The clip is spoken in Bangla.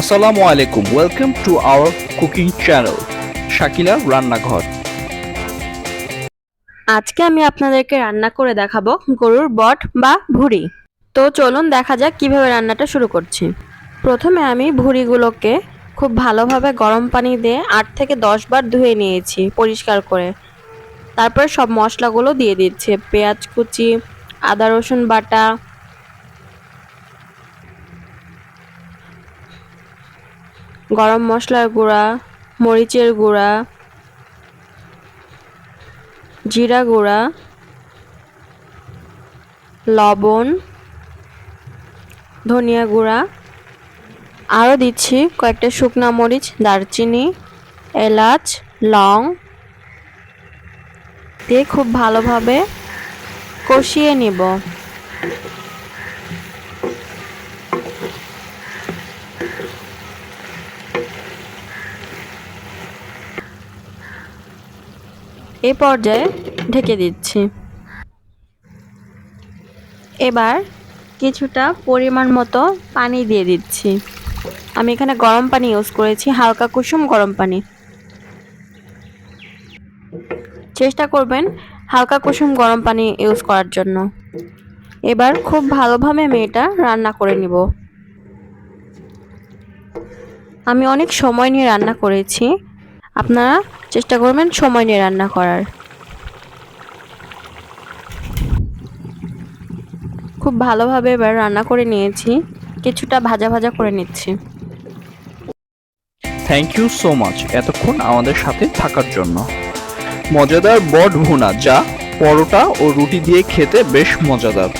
আসসালামু আলাইকুম, welcome to our cooking channel Shakila রান্নাঘর। আজকে আমি আপনাদেরকে রান্না করে দেখাবো গরুর বট বা ভুঁড়ি। তো চলুন দেখা যাক কিভাবে রান্নাটা শুরু করছি। প্রথমে আমি ভুঁড়িগুলোকে খুব ভালোভাবে গরম পানি দিয়ে ৮ থেকে ১০ বার ধুয়ে নিয়েছি পরিষ্কার করে। তারপর সব মশলাগুলো দিয়ে দিচ্ছি, পেঁয়াজ কুচি, আদা রসুন বাটা, গরম মশলার গুঁড়া, মরিচের গুঁড়া, জিরা গুঁড়া, লবণ, ধনিয়া গুঁড়া, আরও দিচ্ছি কয়েকটা শুকনা মরিচ, দারচিনি, এলাচ, লং দিয়ে খুব ভালোভাবে কষিয়ে নিব। এই পর্যায়ে ঢেকে দিচ্ছি। এবার কিছুটা পরিমাণ মতো পানি দিয়ে দিচ্ছি। আমি এখানে গরম পানি ইউজ করেছি, হালকা কুসুম গরম পানি। চেষ্টা করবেন হালকা কুসুম গরম পানি ইউজ করার জন্য। এবার খুব ভালোভাবে আমি এটা রান্না করে নিব। আমি অনেক সময় নিয়ে রান্না করেছি, আপনারা চেষ্টা করবেন সময় নিয়ে রান্না করার। খুব ভালোভাবে এবার রান্না করে নিয়েছি, কিছুটা ভাজা ভাজা করে নিচ্ছি। থ্যাংক ইউ সো মাচ এতক্ষণ আমাদের সাথে থাকার জন্য। মজাদার বট ভুনা, যা পরোটা ও রুটি দিয়ে খেতে বেশ মজাদার।